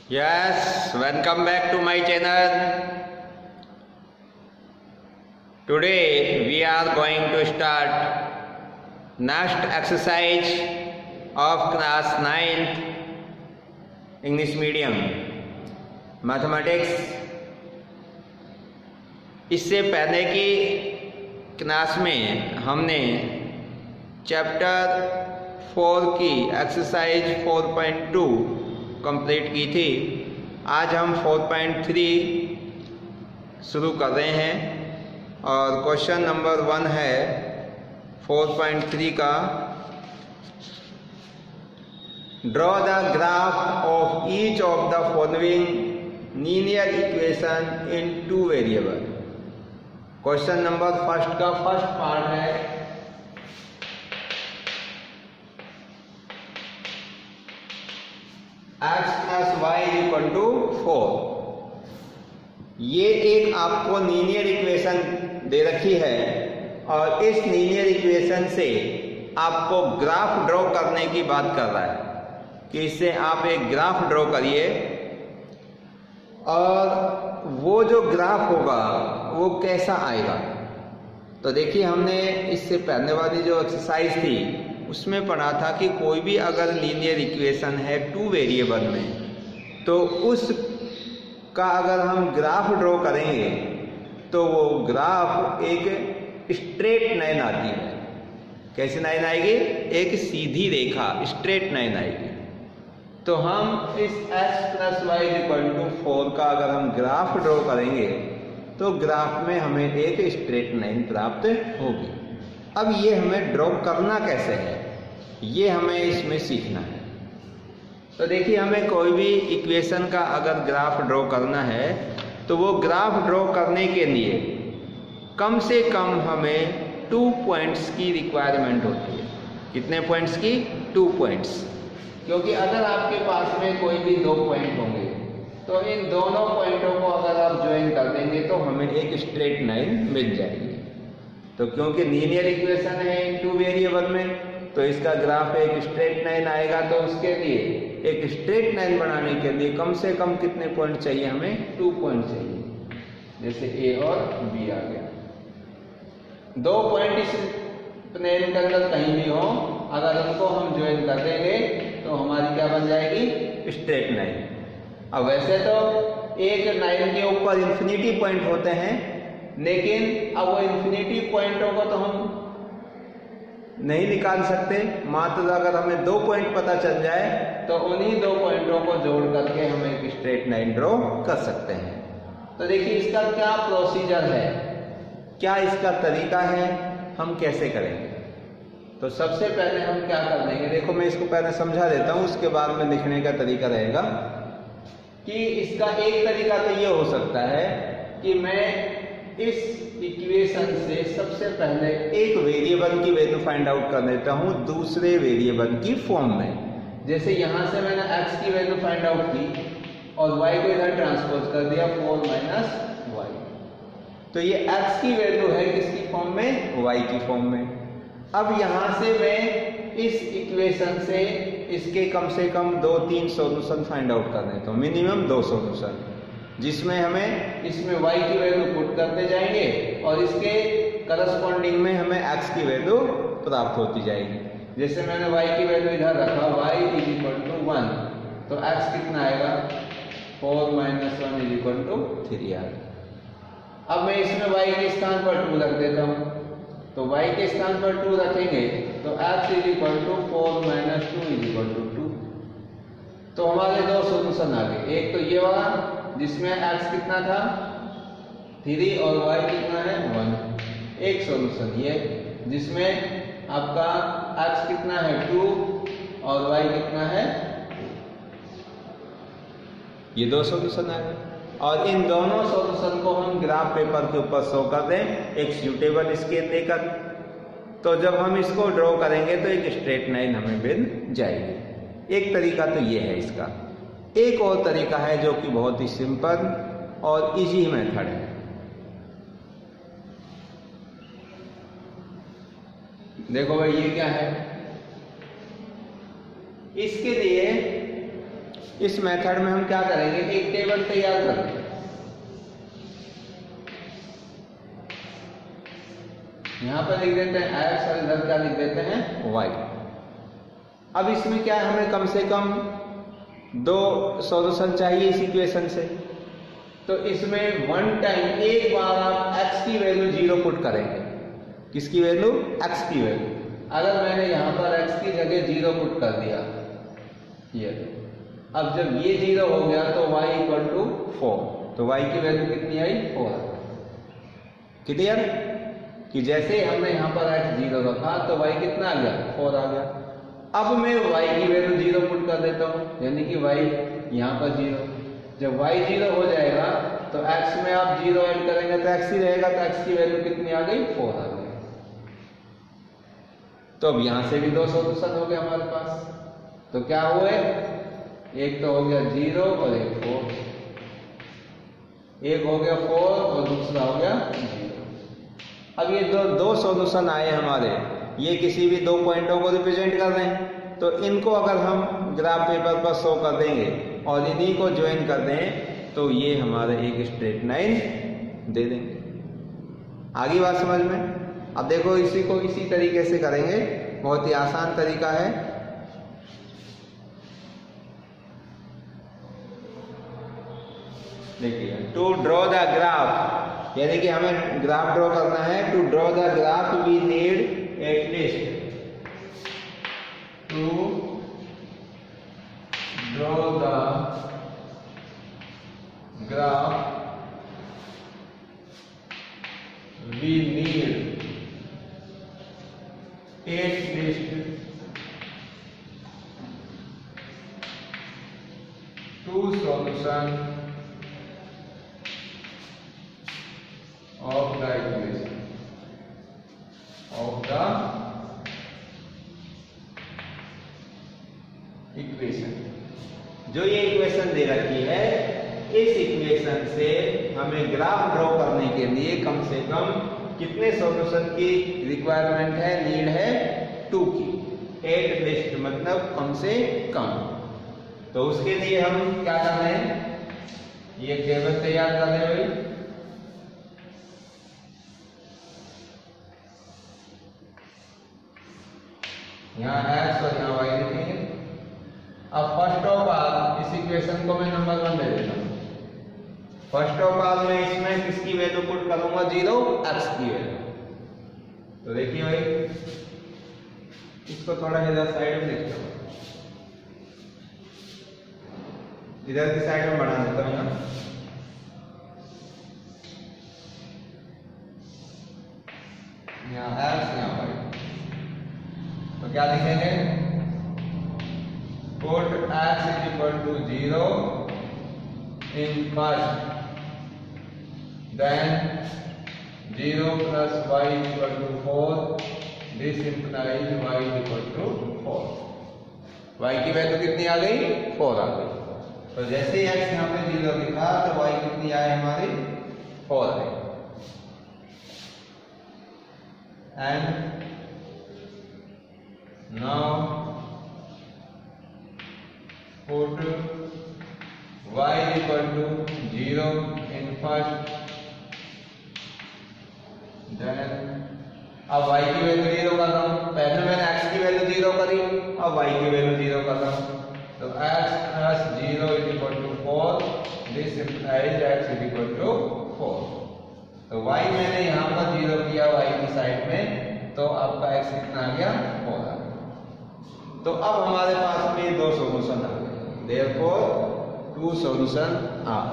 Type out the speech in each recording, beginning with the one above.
Yes, welcome back to my channel. Today we are going to start next exercise of class 9th English medium mathematics. इससे पहले की class में हमने chapter 4 की exercise 4.2 complete की थी। आज हम 4.3 शुरू कर रहे हैं और क्वेश्चन नंबर 1 है 4.3 का। Draw the graph of each of the following linear equation in 2 variable. Question number first का फर्स्ट पार्ट है x + y = 4। ये एक आपको लीनियर इक्वेशन दे रखी है और इस लीनियर इक्वेशन से आपको ग्राफ ड्रॉ करने की बात कर रहा है कि इससे आप एक ग्राफ ड्रॉ करिए और वो जो ग्राफ होगा वो कैसा आएगा। तो देखिए, हमने इससे पहले वाली जो एक्सरसाइज थी उसमें पढ़ा था कि कोई भी अगर लीनियर इक्वेशन है 2 वेरिएबल में तो उसका अगर हम ग्राफ ड्रॉ करेंगे तो वो ग्राफ एक स्ट्रेट लाइन आती है। कैसी लाइन आएगी? एक सीधी रेखा, स्ट्रेट लाइन आएगी। तो हम इस x + y = 4 का अगर हम ग्राफ ड्रॉ करेंगे तो ग्राफ में हमें एक स्ट्रेट लाइन प्राप्त होगी। अब ये हमें ड्रॉ करना कैसे है, ये हमें इसमें सीखना है। तो देखिए, हमें कोई भी इक्वेशन का अगर ग्राफ ड्रॉ करना है तो वो ग्राफ ड्रॉ करने के लिए कम से कम हमें 2 पॉइंट्स की रिक्वायरमेंट होती है। कितने पॉइंट्स की? 2 पॉइंट्स। क्योंकि अगर आपके पास में कोई भी 2 पॉइंट होंगे तो इन दोनों पॉइंटों को अगर आप ज्वाइन कर देंगे तो हमें एक स्ट्रेट लाइन मिल जाएगी। तो क्योंकि लीनियर इक्वेशन है 2 वेरिएबल में तो इसका ग्राफ एक स्ट्रेट लाइन आएगा। तो उसके लिए एक स्ट्रेट लाइन बनाने के लिए कम से कम कितने पॉइंट चाहिए? हमें 2 पॉइंट चाहिए। जैसे ए और बी आ गया। 2 पॉइंट इस प्लेन के अंदर कहीं भी हो, अगर उनको हम ज्वाइन कर देंगे तो हमारी क्या बन जाएगी? Straight line. अब वैसे तो एक लाइन के ऊपर इंफिनिटी पॉइंट होते हैं, लेकिन अब वो इंफिनिटी पॉइंटों को तो हम नहीं निकाल सकते। मात्र अगर हमें 2 पॉइंट पता चल जाए तो उन्हीं 2 पॉइंटों को जोड़ करके हम एक स्ट्रेट लाइन ड्रॉ कर सकते हैं। तो देखिए, इसका क्या प्रोसीजर है, क्या इसका तरीका है, हम कैसे करेंगे। तो सबसे पहले हम क्या कर देंगे, देखो मैं इसको पहले समझा देता हूं, उसके बाद में लिखने का तरीका रहेगा। कि इसका एक तरीका तो ये हो सकता है कि मैं इस इक्वेशन से सबसे पहले एक वेरिएबल की वैल्यू फाइंड आउट कर लेता हूं दूसरे वेरिएबल की फॉर्म में। जैसे यहां से मैंने x की वैल्यू फाइंड आउट की और y को इधर ट्रांसपोज कर दिया 4 - y। तो ये x की वैल्यू है किसकी फॉर्म में? y की फॉर्म में। अब यहां से मैं इस इक्वेशन से इसके कम से कम 2-3 सॉल्यूशन फाइंड आउट कर देता हूं, मिनिमम 2 सॉल्यूशन, जिसमें हमें इसमें y की वैल्यू पुट करते जाएंगे और इसके करस्पॉन्डिंग में हमें x की वैल्यू प्राप्त होती जाएगी। जैसे मैंने y की वैल्यू इधर रखा, y = 1, तो x कितना आएगा? 4 - 1 = 3 आएगा। अब मैं इसमें y के स्थान पर 2 रख देता हूं। तो y के स्थान पर 2 रखेंगे तो x = 4 - 2 = 2। तो हमारे 2 सॉल्यूशन आ गए। एक तो ये वाला जिसमें x कितना था? 3 और y कितना है? 1। एक सॉल्यूशन ये जिसमें आपका x कितना है? 2 और y कितना है? ये 2 सॉल्यूशन आ गए। और इन दोनों सॉल्यूशन को हम ग्राफ पेपर के ऊपर शो कर दें एक सूटेबल स्केल लेकर। तो जब हम इसको ड्रॉ करेंगे तो एक स्ट्रेट लाइन हमें मिल जाएगी। एक तरीका तो ये है इसका। एक और तरीका है जो कि बहुत ही सिंपल और इजी मेथड है। देखो भाई, ये क्या है? इसके लिए इस मेथड में हम क्या करेंगे, एक टेबल तैयार कर देंगे। यहां पर लिख देते हैं x और इधर क्या लिख देते हैं y। अब इसमें क्या है, हमें कम से कम 2 सॉल्यूशन चाहिए इस इक्वेशन से। तो इसमें वन टाइम एक बार आप x की वैल्यू 0 पुट करेंगे। किसकी वैल्यू, x की वैल्यू। अगर मैंने यहां पर x की जगह 0 पुट कर दिया, ये अब जब ये 0 हो गया तो y इक्वल टू 4, तो y की वैल्यू कितनी आई, 4। क्लियर कि जैसे हमने यहाँ पर x 0 रखा तो y कितना आ गया, 4 आ गया। अब मैं y की वैल्यू 0 पुट कर देता हूँ, यानी कि y यहाँ पर 0। जब y 0 हो जाएगा तो x में आप 0 ऐड करेंगे तो x ही रहेगा, तो x की वैल्यू कितनी आ गई, 4 आ गई। तो अब यहां से भी 2 सॉल्यूशन हो गए हमारे पास। तो क्या हुए, एक तो हो गया 0 और एक 4, एक हो गया 4 और दूसरा हो गया 0। अब ये जो 2 सॉल्यूशन आए हमारे, ये किसी भी 2 पॉइंटों को रिप्रेजेंट कर रहे हैं। तो इनको अगर हम ग्राफ पेपर पर शो कर देंगे और इन्हीं को ज्वाइन कर दें तो ये हमारे एक स्ट्रेट लाइन दे देंगे। आगे बात समझ में। अब देखो इसी को इसी तरीके से करेंगे, बहुत ही आसान तरीका है। देखिए, टू ड्रॉ द ग्राफ, यानी कि हमें ग्राफ ड्रॉ करना है। To draw the graph we need at least to draw the graph we need at least 2 solution of the equation जो ये इक्वेशन दे रखी है, इस इक्वेशन से हमें ग्राफ ड्रॉ करने के लिए कम से कम कितने सॉल्यूशन की रिक्वायरमेंट है, नीड है 2 की। एटलीस्ट मतलब कम से कम। तो उसके लिए हम क्या कर रहे हैं, ये टेबल तैयार कर रहे हैं भाई। यहाँ x और यहाँ y लिखेंगे। अब फर्स्ट ऑफ ऑल इस इक्वेशन को मैं नंबर 1 दे देता हूँ। फर्स्ट ऑफ ऑल मैं इसमें किसकी वैल्यू पुट करूंगा, 0, x की वैल्यू। तो देखिए भाई, इसको थोड़ा इधर साइड में लिखता हूँ, इधर की साइड में बढ़ा देता हूँ ना। यहाँ x यहाँ y, तो क्या लिखेंगे, put x is equal to 0 in first, then 0 plus y is equal to 4. This implies y is equal to 4. y की वैल्यू कितनी आ गई, 4 आ gई। तो जैसे ही x यहाँ पे 0 लिखा तो y कितनी आए हमारी, 4 आई। And now put y is equal to 0 in first, then अब y की वैल्यू 0 कर रहा हूं। पहले मैंने x की वैल्यू 0 करी, अब y की वैल्यू 0 कर रहा हूं। तो x plus 0 is equal to 4. This implies x is equal to 4. तो y मैंने यहाँ पर 0 किया y की साइड में, तो आपका x कितना आ गया, 4 आ गया। तो अब हमारे पास में 2 सॉल्यूशन आ गए। Therefore 2 solution are।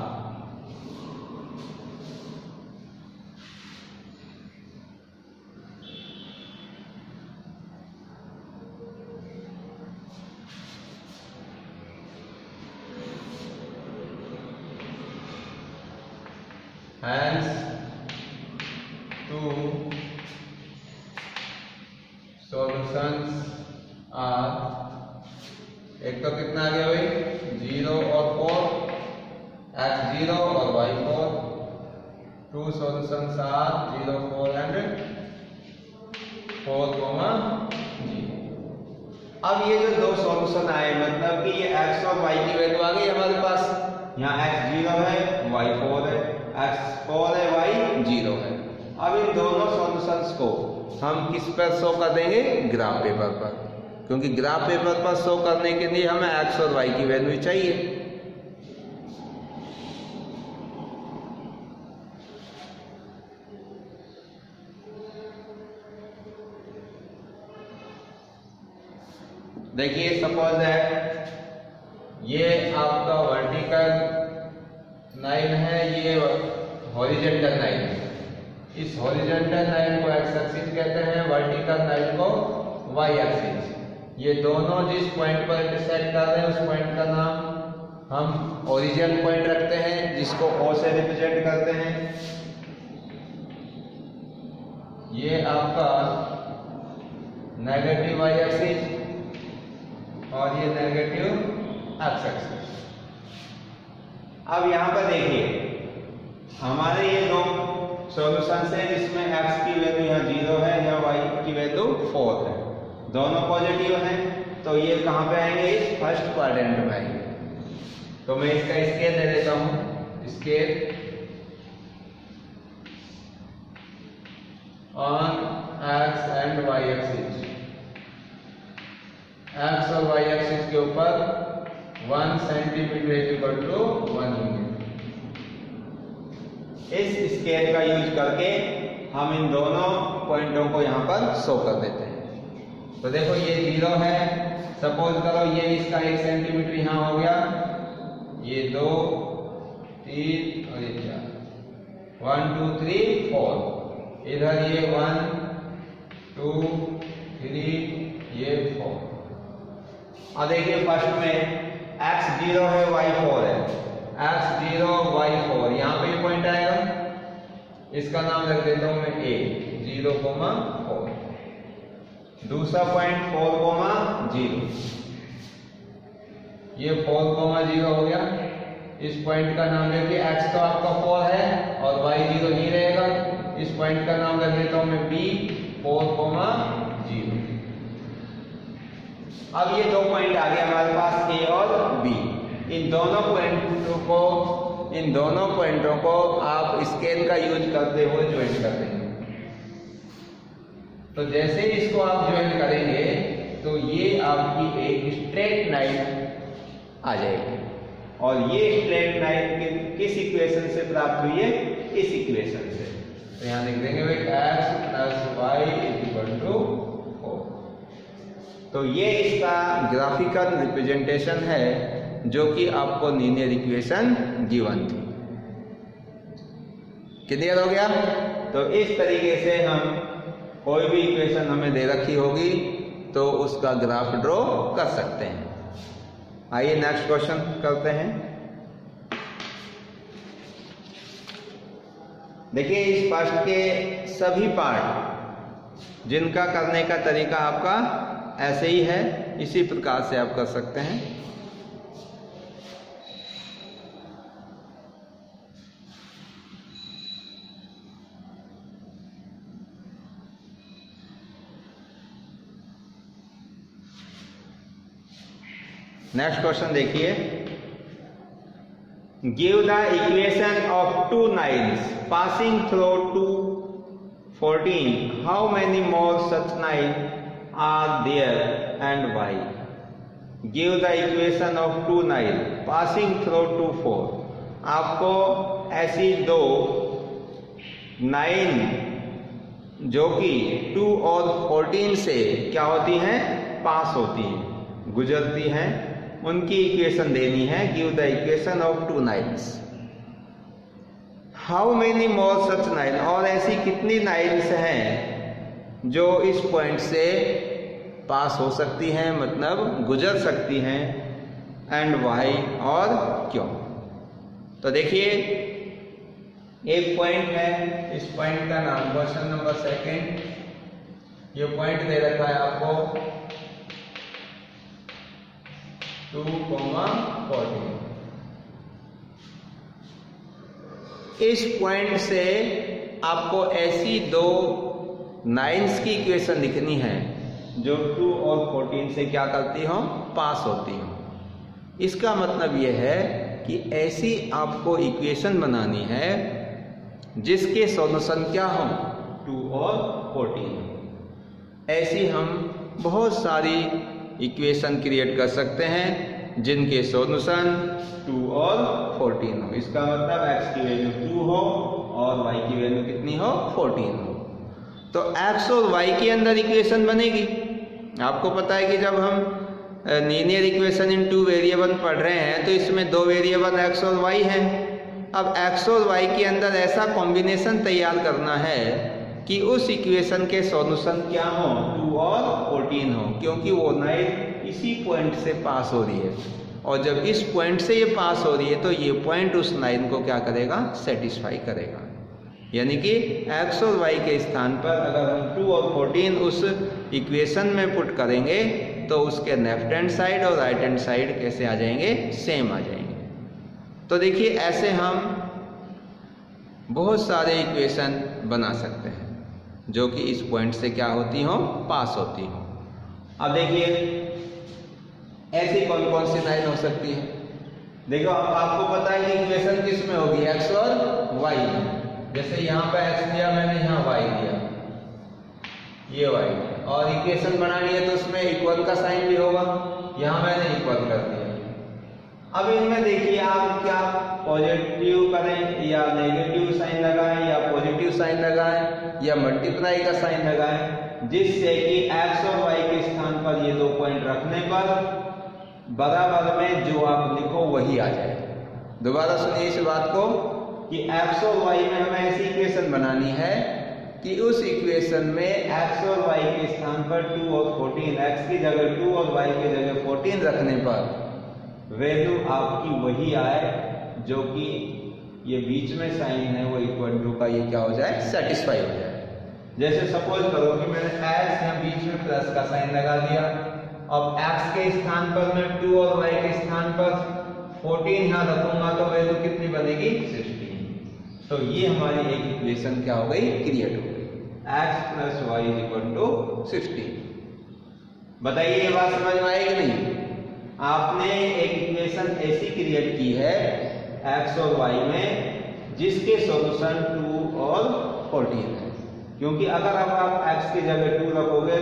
Hence 2 solutions are, एक तो कितना आ गया भाई, 0 और 4, x 0 और y 4। 2 solutions are 0, 4 and 4, 0। अब ये जो दो सॉल्यूशन आए, मतलब कि ये x और y की वैल्यू आ गई हमारे पास। यहाँ x 0 है, y 4 है, x 4 है, y 0 है। अब इन दोनों सॉल्यूशंस को हम किस पर शो कर देंगे? ग्राफ पेपर पर, क्योंकि ग्राफ पेपर पर शो करने के लिए हमें x और y की वैल्यू चाहिए। देखिए सपोज दैट ये आपका वर्टिकल लाइन है, ये हॉरिजॉन्टल लाइन है। इस हॉरिजॉन्टल लाइन को एक्स एक्सिस कहते हैं, वर्टिकल लाइन को वाई एक्सिस। ये दोनों जिस पॉइंट पर इंटरसेक्ट कर रहे हैं उस पॉइंट का नाम हम ओरिजिन पॉइंट रखते हैं, जिसको ओ से रिप्रेजेंट करते हैं। ये आपका नेगेटिव वाई एक्सिस और ये नेगेटिव एक्स एक्सिस। अब यहाँ पर देखिए हमारे ये दो सॉल्यूशंस हैं जिसमें x की वैल्यू यहाँ 0 है, यहाँ y की वैल्यू 4 है, दोनों पॉजिटिव हैं। तो ये कहाँ पे आएंगे? इस फर्स्ट क्वाड्रेंट में आएंगे। तो मैं इसका स्केल दे देता हूँ। Scale on x and y axis. x और y एक्सिस के ऊपर 1 centimetre is equal to 1 unit. इस स्केल का यूज करके हम इन दोनों पॉइंटों को यहाँ पर शो कर देते हैं। तो देखो ये 0 है, सपोज करो ये इसका 1 सेंटीमीटर यहाँ हो गया, ये 2 3 और ये 4, 1 2 3 4, इधर ये 1 2 3 ये 4। अब देखिए फर्स्ट में x 0 है, y 4 है, x 0 y 4, यहाँ पे पॉइंट आएगा, इसका नाम रख देता हूं मैं a 0, 4। दूसरा पॉइंट 4, 0, ये 4, 0 हो गया। इस पॉइंट का नाम देखिए x तो आपका 4 है और y 0 ही रहेगा, इस पॉइंट का नाम रख देता हूं मैं b 4, 0। अब ये दो पॉइंट आ गए हमारे पास a और b। इन दोनों पॉइंटों को आप स्केल का यूज करते हुए ज्वाइन कर देंगे। तो जैसे इसको आप ज्वाइन करेंगे तो ये आपकी एक स्ट्रेट लाइन आ जाएगी, और ये स्ट्रेट लाइन किस इक्वेशन से प्राप्त हुई है? इस इक्वेशन से। तो यहाँ लिख देंगे x + y = 4। तो ये इसका ग्राफिकल रिप्रेजेंटेशन है जो कि आपको लीनियर इक्वेशन गिवन थी। क्लियर हो गया? तो इस तरीके से हम कोई भी इक्वेशन हमें दे रखी होगी तो उसका ग्राफ ड्रॉ कर सकते हैं। आइए नेक्स्ट क्वेश्चन करते हैं। देखिए इस पार्ट के सभी पार्ट जिनका करने का तरीका आपका ऐसे ही है, इसी प्रकार से आप कर सकते हैं। नेक्स्ट क्वेश्चन देखिए, give the equation of two lines passing through 214, how many more such line are there and why. Give the equation of two line passing through 24। आपको ऐसी दो लाइन जो कि 2 और 14 से क्या होती हैं? पास होती हैं, गुजरती हैं, उनकी इक्वेशन देनी है। Give the equation of two lines. How many more such line, और ऐसी कितनी लाइन्स हैं जो इस पॉइंट से पास हो सकती हैं, मतलब गुजर सकती हैं, एंड वाई, और क्यों। तो देखिए एक पॉइंट है, इस पॉइंट का नाम क्वेश्चन नंबर 2, ये पॉइंट दे रखा है आपको 2, 14। इस पॉइंट से आपको ऐसी दो लाइन्स की इक्वेशन लिखनी है जो 2 और 14 से क्या करती हो, पास होती हो। इसका मतलब यह है कि ऐसी आपको इक्वेशन बनानी है जिसके सॉल्यूशन क्या हो, 2 और 14। ऐसी हम बहुत सारी इक्वेशन क्रिएट कर सकते हैं जिनके सॉल्यूशन 2 और 14 हो। इसका मतलब x की वैल्यू 2 हो और y की वैल्यू कितनी हो, 14 हो। तो x और y के अंदर इक्वेशन बनेगी। आपको पता है कि जब हम लीनियर इक्वेशन इन 2 वेरिएबल पढ़ रहे हैं तो इसमें 2 वेरिएबल x और y हैं। अब x और y के अंदर ऐसा कॉम्बिनेशन तैयार करना है कि उस इक्वेशन के सॉल्यूशन क्या हो, 2 और 14 हो, क्योंकि वो लाइन इसी पॉइंट से पास हो रही है और जब इस पॉइंट से ये पास हो रही है तो ये पॉइंट उस लाइन को क्या करेगा, सेटिस्फाई करेगा। यानी कि x और y के स्थान पर अगर हम 2 और 14 उस इक्वेशन में पुट करेंगे तो उसके लेफ्ट हैंड साइड और राइट हैंड साइड कैसे आ जाएंगे, सेम आ जाएंगे। तो देखिए ऐसे हम बहुत सारे इक्वेशन बना सकते हैं जो कि इस पॉइंट से क्या होती हो, पास होती हो। अब देखिए ऐसी कौन कौन सी लाइन हो सकती है। देखो अब आपको पता है कि इक्वेशन किस में होगी, x और y में। जैसे यहाँ पे x दिया मैंने, यहाँ y दिया, ये y दिया, और इक्वेशन बनानी है तो उसमें इक्वल का साइन भी होगा, यहाँ मैंने इक्वल कर दिया। अब इनमें देखिए आप क्या पॉजिटिव करें या नेगेटिव साइन लगाएं या पॉजिटिव साइन लगाएं या मल्टीप्लाई का साइन लगाएं, जिससे कि x और y के स्थान पर ये 2 पॉइंट रखने पर बराबर में जो आप लिखो वही आ जाए। दोबारा सुनिए इस बात को कि x और y में हमें ऐसी इक्वेशन बनानी है कि उस इक्वेशन में x और y के स्थान पर 2 और 14, x की जगह 2 और y की जगह 14 रखने पर वैल्यू आपकी वही आए जो कि ये बीच में साइन है वो इक्वल टू का ये क्या हो जाए, सेटिस्फाई हो जाए। जैसे सपोज करो कि मैंने x यहाँ बीच में प्लस का साइन लगा दिया, अब x के स्थान पर मैं 2 और y के स्थान पर 14 यहाँ रखूंगा तो वैल्यू कितनी बनेगी, 16। तो ये हमारी एक इक्वेशन क्या हो गई, क्रिएट हो गई, x plus y is equal to 16। बताइए ये बात समझ में आई कि नहीं। आपने एक इक्वेशन ऐसी क्रिएट की है x और y में जिसके सॉल्यूशन 2 और 14 है, क्योंकि अगर अब आप x की जगह 2 रखोगे,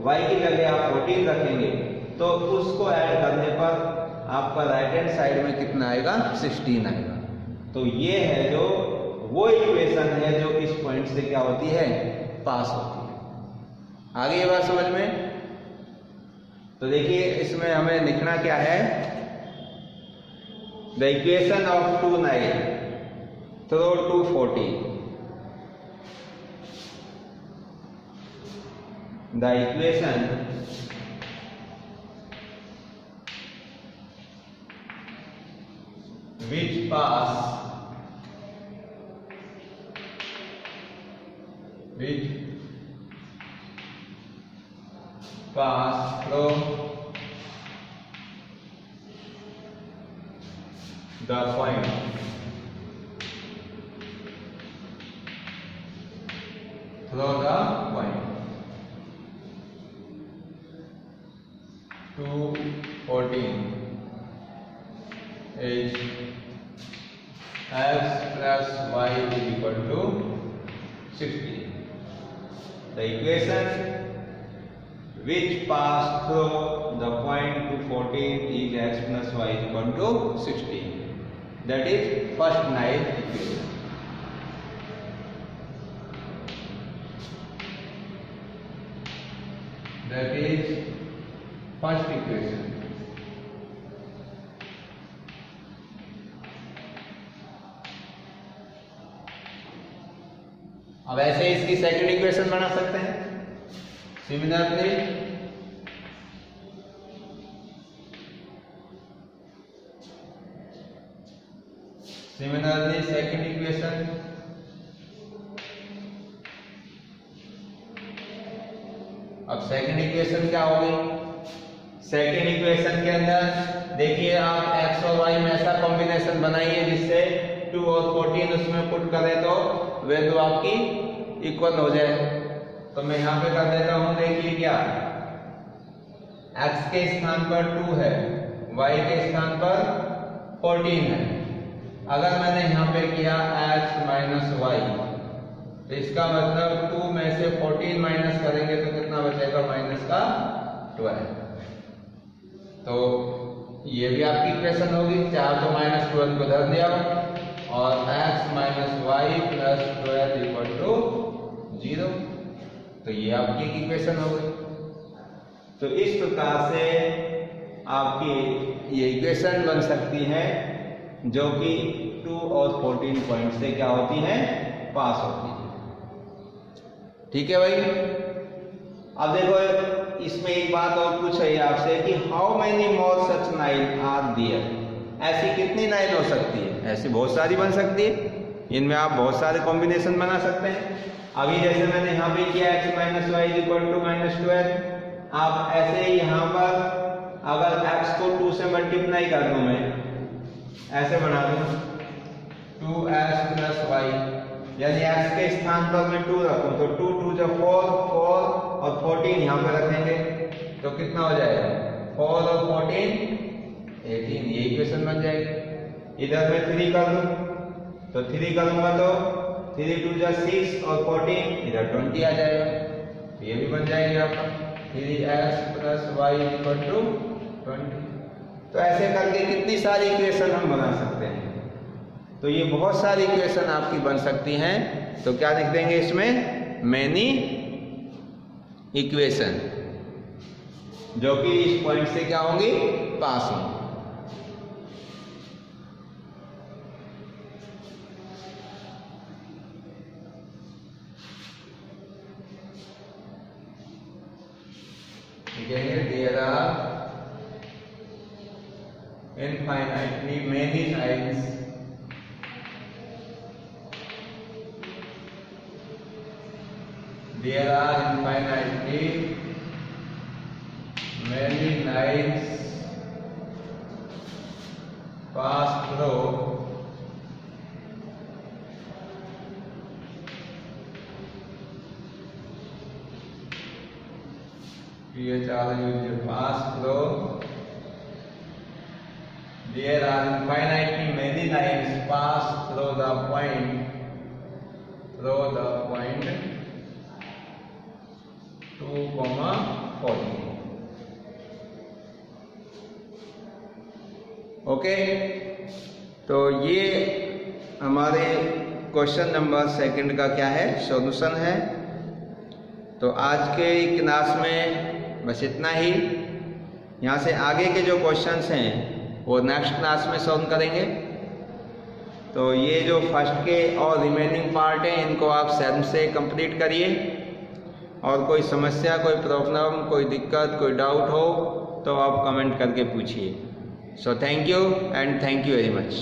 y की जगह आप 14 रखेंगे तो उसको ऐड करने पर आपका राइट हैंड साइड में कितना आएगा, 16 आएगा। तो ये है जो वो इक्वेशन है जो इस पॉइंट से क्या होती है, पास होती है। आगे ये बात समझ में। तो देखिए इसमें हमें लिखना क्या है, the equation of 2 9 through 2 14, the equation which pass through the point to 14 is x plus y is equal to 16. The equation which pass through the point to 14 is x plus y is equal to 16. That is first nice equation. That is first equation. अब ऐसे इसकी second equation बना सकते हैं। Similarly second equation अब second equation क्या होगी, second equation के अंदर देखिए आप x और y में ऐसा कॉम्बिनेशन बनाइए जिससे 2 और 14 उसमें पुट करें तो वैल्यू आपकी इक्वल हो जाए। तो मैं यहाँ पे कर देता हूँ, देखिए क्या x के स्थान पर 2 है, y के स्थान पर 14 है। अगर मैंने यहाँ पे किया x माइनस वाई, तो इसका मतलब 2 में से 14 माइनस करेंगे तो कितना बचेगा, माइनस का 12। तो ये भी आपकी इक्वेशन होगी, चाहे तो माइनस 12 को धर दिया और x minus y plus 12 equal to 0। तो ये आपकी एक इक्वेशन हो गई। तो इस प्रकार से आपकी ये इक्वेशन बन सकती है जो कि 2 और 14 पॉइंट से क्या होती है, पास होती है। ठीक है भाई। अब देखो इसमें एक बात और पूछ रही है आपसे कि हाउ मेनी मोर सच नाइल आर देयर, ऐसी कितनी नाइल हो सकती है। ऐसी बहुत सारी बन सकती है, इनमें आप बहुत सारे कॉम्बिनेशन बना सकते हैं। अभी जैसे मैंने यहाँ पे किया x minus y equal to minus 12, आप ऐसे ही यहाँ पर अगर x को 2 से मल्टीप्लाई कर दूं, मैं ऐसे बना दूं 2x प्लस वाई, यानी x के स्थान पर मैं 2 रखूं तो 2 2 जो 4 और 14 यहाँ पे रखेंगे तो कितना हो जाएगा, 4 और 14 18, ये इक्वेशन बन जाएगी। इधर मैं 3 कर दूं तो 3 करूंगा तो 3 2 जा 6 और 14 इधर 20 आ जाएगा, तो ये भी बन जाएगी आपका 3x plus Y equal to 20। तो ऐसे करके कितनी सारी इक्वेशन हम बना सकते हैं। तो ये बहुत सारी इक्वेशन आपकी बन सकती हैं। तो क्या लिख देंगे इसमें, मैनी इक्वेशन, जो कि इस पॉइंट से क्या होंगी, पास होंगी। There are infinitely many lines there are infinitely many lines pass through pass through. There are infinitely many lines pass through the point 2, 14. Okay, तो ये हमारे क्वेश्चन नंबर 2 का क्या है, सॉल्यूशन है। तो आज के क्लास में बस इतना ही। यहाँ से आगे के जो क्वेश्चंस हैं वो नेक्स्ट क्लास में सॉल्व करेंगे। तो ये जो फर्स्ट के और रिमेनिंग पार्ट हैं इनको आप सेल्फ से कंप्लीट करिए, और कोई समस्या, कोई प्रॉब्लम, कोई दिक्कत, कोई डाउट हो तो आप कमेंट करके पूछिए। So thank you and thank you very much.